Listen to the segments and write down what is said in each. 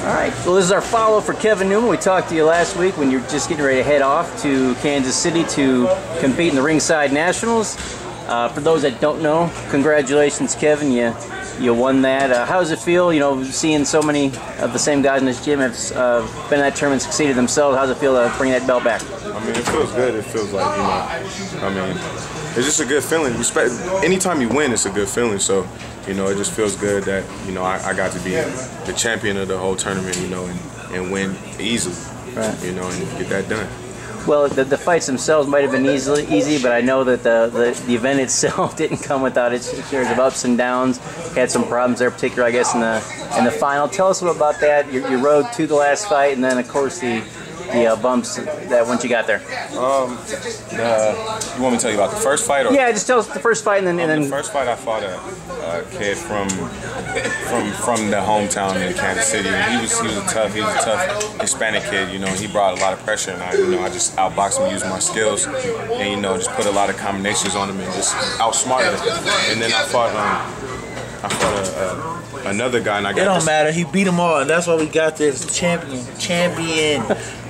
All right. Well, this is our follow for Kevin Newman. We talked to you last week when you were just getting ready to head off to Kansas City to compete in the Ringside Nationals. For those that don't know, congratulations, Kevin. You won that. How does it feel, you know, seeing so many of the same guys in this gym have been in that tournament, succeeded themselves? How does it feel to bring that belt back? I mean, it feels good. It feels like, you know, I mean, it's just a good feeling. Anytime you win, it's a good feeling. So, you know, it just feels good that, you know, I got to be the champion of the whole tournament, you know, and win easily, right. You know, and get that done. Well, the fights themselves might have been easy, but I know that the event itself didn't come without its shares of ups and downs. Had some problems there, particularly, I guess, in the final. Tell us a little about that. Your road to the last fight, and then, of course, the bumps that once you got there. You want me to tell you about the first fight? Or? Yeah, just tell us the first fight, and then. The first fight, I fought a kid from the hometown in Kansas City. And he was a tough Hispanic kid, you know. And he brought a lot of pressure, and I just outboxed him, used my skills, and you know, just put a lot of combinations on him and just outsmarted him. And then I fought another guy, and I got. It don't matter. He beat them all, and that's why we got this champion,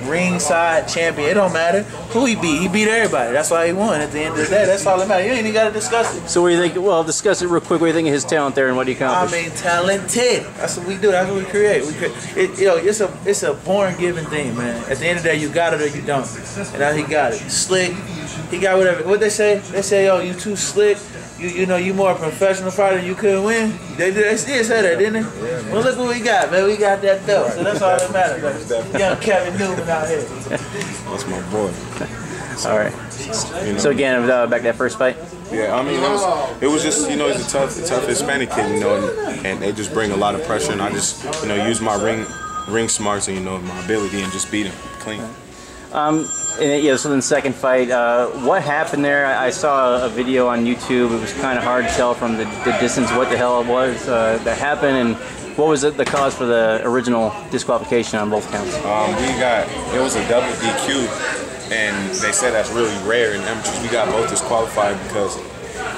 ringside champion. It don't matter who he beat. He beat everybody. That's why he won. At the end of the day, that's all that matters. You ain't even got to discuss it. So what do you think? Well, discuss it real quick. What do you think of his talent there, and what do you accomplish? I mean, talented. That's what we do. That's what we create. It's a born given thing, man. At the end of the day, you got it or you don't. And now he got it. Slick. He got whatever. What they say? They say, "Oh, you too slick. You know, you more a professional fighter, you couldn't win." They did say that, didn't they? Yeah, well, look what we got, man. We got that belt, so that's all that matters. Young Kevin Newman out here. That's my boy. All right. You know, so again, back to that first fight. Yeah, I mean, it was just, you know, he's a tough Hispanic kid, you know, and they just bring a lot of pressure, and I just, you know, use my ring smarts and, you know, my ability and just beat him clean. So then the second fight, what happened there? I saw a video on YouTube. It was kind of hard to tell from the distance what the hell it was that happened, and what was the cause for the original disqualification on both counts? It was a double DQ, and they said that's really rare in amateurs. We got both disqualified because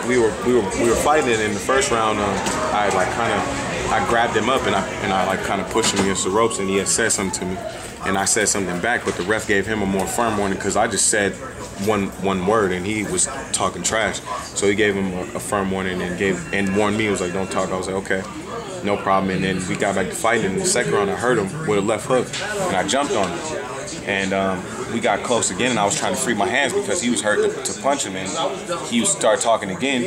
we were fighting it in the first round. I grabbed him up and I like kind of pushed him against the ropes, and he had said something to me. And I said something back, but the ref gave him a more firm warning because I just said one word and he was talking trash. So he gave him a firm warning and warned me. He was like, "Don't talk." I was like, "Okay, no problem." And then we got back to fighting. In the second round, I hurt him with a left hook, and I jumped on him. And we got close again, and I was trying to free my hands because he was hurt to punch him, and he started talking again.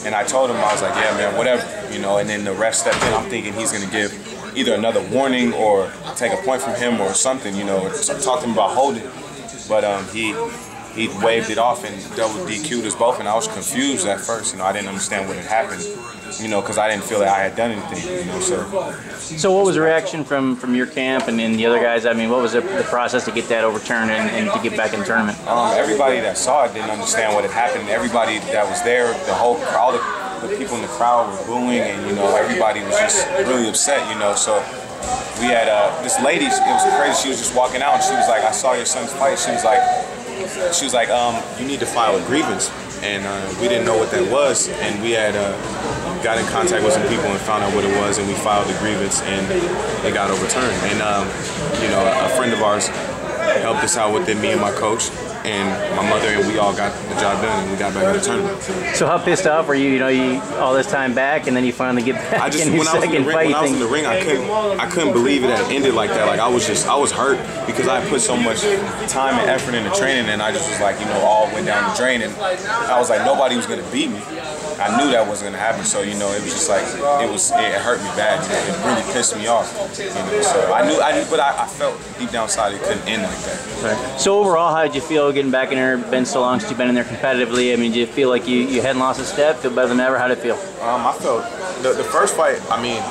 And I told him, I was like, "Yeah, man, whatever," you know. And then the ref stepped in. I'm thinking he's gonna give either another warning or take a point from him or something, you know, talk to him about holding. But he waved it off and double DQ'd us both, and I was confused at first. You know, I didn't understand what had happened, you know, because I didn't feel that I had done anything, you know. So what was the reaction from your camp and the other guys? I mean, what was the process to get that overturned and to get back in the tournament? Everybody that saw it didn't understand what had happened. Everybody that was there, all the people in the crowd were booing, and you know, everybody was just really upset, you know. So we had this lady. It was crazy. She was just walking out, and she was like, "I saw your son's fight." She was like, "You need to file a grievance." And we didn't know what that was, and we had got in contact with some people and found out what it was, and we filed the grievance, and it got overturned. And you know, a friend of ours helped us out with it, me and my coach and my mother, and we all got the job done, and we got back in the tournament. So how pissed off were you? You know, you all this time back, and then you finally get back in your second fight. When I was in the ring, I couldn't believe it had ended like that. Like I was hurt because I put so much time and effort into training, and I just was like, you know, all went down the drain, and I was like, nobody was gonna beat me. I knew that wasn't gonna happen, so you know, it was just like it hurt me bad. You know, it really pissed me off. You know, so I knew, but I felt deep down inside it couldn't end like that. Right. So overall, how did you feel getting back in there? Been so long since you've been in there competitively. I mean, do you feel like you hadn't lost a step? Feel better than ever? How did it feel? I felt the first fight. I mean,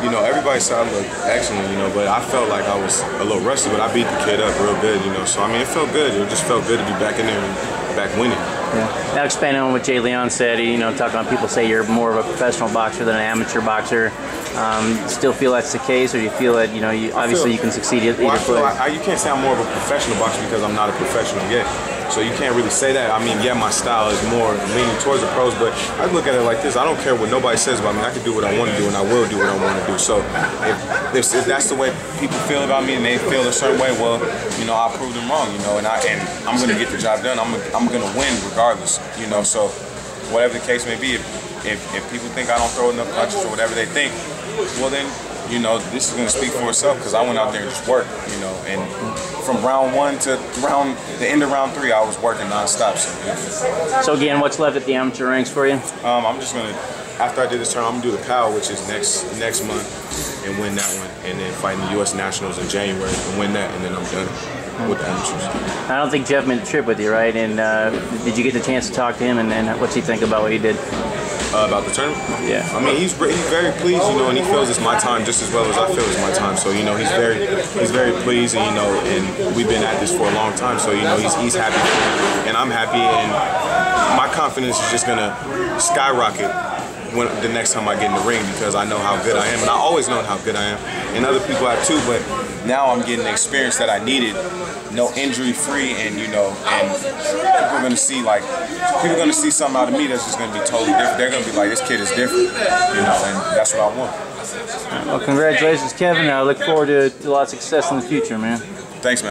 you know, everybody said I looked excellent, you know, but I felt like I was a little rusty, but I beat the kid up real good, you know. So I mean, it felt good. It just felt good to be back in there and back winning. Yeah. Now expanding on what Jay Leon said, you know, talking about people say you're more of a professional boxer than an amateur boxer. Still feel that's the case, or do you feel that, you know, obviously you can succeed either way? You can't say I'm more of a professional boxer because I'm not a professional yet. So you can't really say that. I mean, yeah, my style is more leaning towards the pros, but I look at it like this. I don't care what nobody says about me. I can do what I want to do, and I will do what I want to do. So if that's the way people feel about me and they feel a certain way, well, you know, I'll prove them wrong, you know, and I'm going to get the job done. I'm going to win regardless, you know. So whatever the case may be, if people think I don't throw enough punches or whatever they think, well then, you know, this is going to speak for itself because I went out there and just worked, you know, and from round 1 to the end of round 3, I was working nonstop. So again, what's left at the amateur ranks for you? I'm just going to, after I did this turn, I'm going to do the PAL, which is next month, and win that one, and then fight in the U.S. Nationals in January and win that, and then I'm done with the amateurs. I don't think Jeff made the trip with you, right? And did you get the chance to talk to him, and what's he think about what you did? About the tournament? Yeah. I mean, he's very pleased, you know, and he feels it's my time just as well as I feel it's my time. So, you know, he's very pleased, and, you know, and we've been at this for a long time. So, you know, he's happy, and I'm happy, and my confidence is just gonna skyrocket the next time I get in the ring because I know how good I am, and I always know how good I am, and other people have too. But now I'm getting the experience that I needed, no injury free, and you know, and people are gonna see something out of me that's just gonna be totally different. They're gonna be like, this kid is different, you know, and that's what I want. Well, congratulations, Kevin. I look forward to a lot of success in the future, man. Thanks, man.